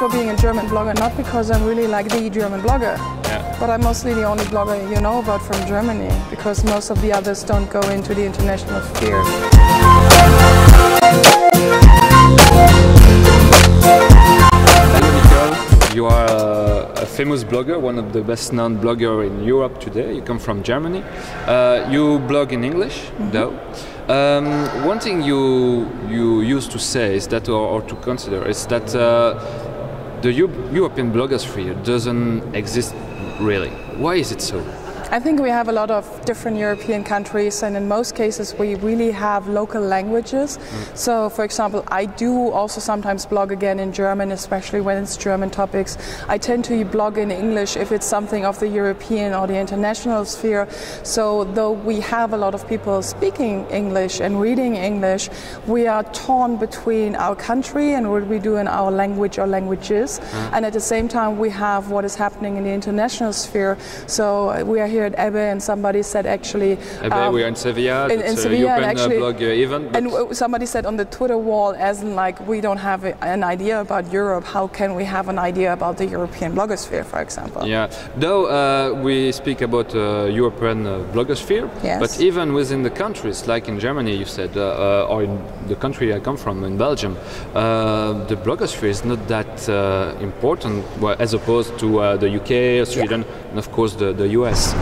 for being a German blogger, not because I'm really like the German blogger, but I'm mostly the only blogger you know about from Germany, because most of the others don't go into the international sphere. You are a famous blogger, one of the best known bloggers in Europe today. You come from Germany. You blog in English, though. One thing you used to say is that, or to consider, is that the European blogosphere doesn't exist really. Why is it so? I think we have a lot of different European countries, and in most cases we really have local languages. So, for example, I do also sometimes blog again in German, especially when it's German topics. I tend to blog in English if it's something of the European or the international sphere. So, though we have a lot of people speaking English and reading English, we are torn between our country and what we do in our language or languages. And at the same time, we have what is happening in the international sphere. So, we are here at Ebbe, and somebody said actually... we are in Sevilla, in Sevilla, and actually, blog event. And somebody said on the Twitter wall, as in like, we don't have an idea about Europe, how can we have an idea about the European blogosphere, for example? Yeah, though we speak about European blogosphere, but even within the countries, like in Germany, you said, or in the country I come from, in Belgium, the blogosphere is not that important, well, as opposed to the UK, Sweden, and of course the US.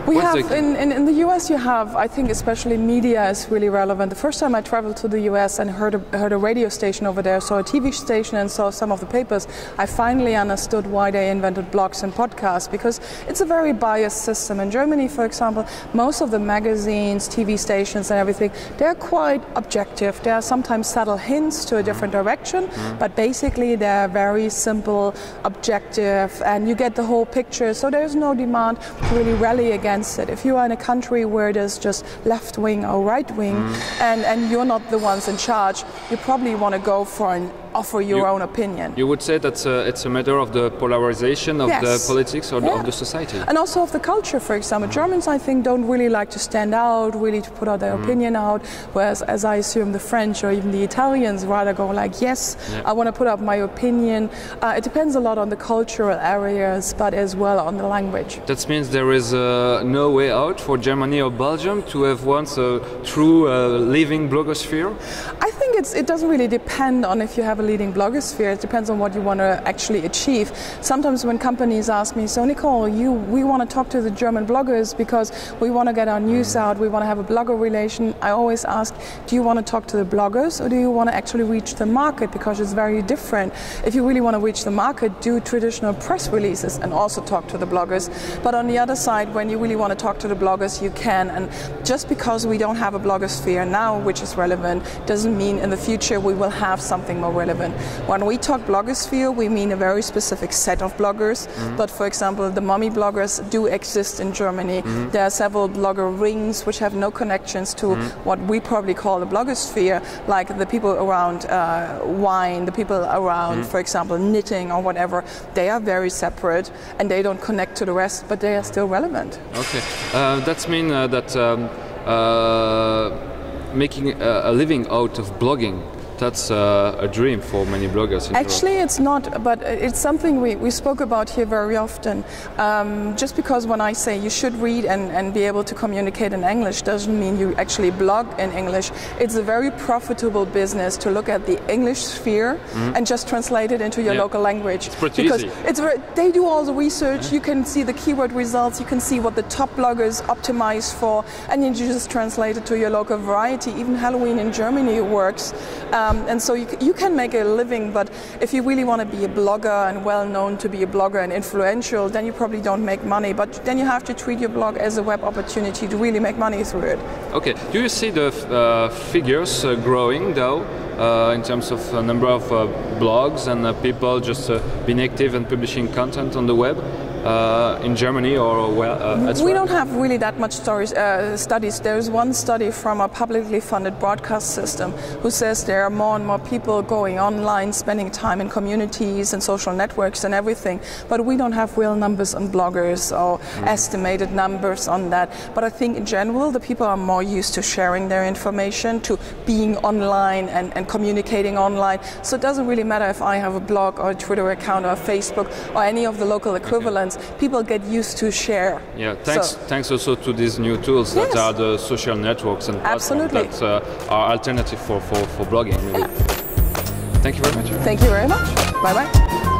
We have, in the US you have, I think especially media is really relevant. The first time I traveled to the US and heard a radio station over there, saw a TV station and saw some of the papers, I finally understood why they invented blogs and podcasts, because it's a very biased system. In Germany, for example, most of the magazines, TV stations and everything, they're quite objective. There are sometimes subtle hints to a different direction, but basically they're very simple, objective, and you get the whole picture, so there's no demand to really rally against it. If you are in a country where there's just left wing or right wing, and you're not the ones in charge, you probably want to go for and offer your own opinion. You would say that it's a matter of the polarization of the politics or of the society. And also of the culture, for example. Germans, I think, don't really like to stand out, really to put out their opinion out, whereas as I assume the French or even the Italians rather go like, yes, I want to put up my opinion. It depends a lot on the cultural areas, but as well on the language. That means there is no way out for Germany or Belgium to have once a true living blogosphere? I think it doesn't really depend on if you have a leading blogosphere. It depends on what you want to actually achieve. Sometimes when companies ask me, so Nicole, we want to talk to the German bloggers because we want to get our news out, we want to have a blogger relation, I always ask, do you want to talk to the bloggers or do you want to actually reach the market? Because it's very different. If you really want to reach the market, do traditional press releases and also talk to the bloggers. But on the other side, when you really want to talk to the bloggers, you can. And just because we don't have a blogosphere now, which is relevant, doesn't mean in the future we will have something more relevant. When we talk blogosphere, we mean a very specific set of bloggers. But for example, the mommy bloggers do exist in Germany. There are several blogger rings which have no connections to what we probably call the blogosphere, like the people around wine, the people around, for example, knitting or whatever. They are very separate and they don't connect to the rest, but they are still relevant. Okay, that means that making a living out of blogging, that's a dream for many bloggers in Actually, Europe. it's not, but it's something we spoke about here very often. Just because when I say you should read and be able to communicate in English doesn't mean you actually blog in English. It's a very profitable business to look at the English sphere and just translate it into your local language. It's pretty because easy. They do all the research, you can see the keyword results, you can see what the top bloggers optimize for, and you just translate it to your local variety. Even Halloween in Germany works. And so you can make a living, but if you really want to be a blogger and well known to be a blogger and influential, then you probably don't make money. But then you have to treat your blog as a web opportunity to really make money through it. Okay, do you see the figures growing though, in terms of number of blogs and people just being active and publishing content on the web? in Germany or where? As we well? don't have really that much studies. There's one study from a publicly funded broadcast system who says there are more and more people going online, spending time in communities and social networks and everything. But we don't have real numbers on bloggers or estimated numbers on that. But I think in general, the people are more used to sharing their information, to being online and communicating online. So it doesn't really matter if I have a blog or a Twitter account or a Facebook or any of the local equivalents. People get used to share. Yeah, thanks also to these new tools that are the social networks and platforms that are alternative for blogging. Really. Yeah. Thank you very much. Thank you very much. Bye-bye.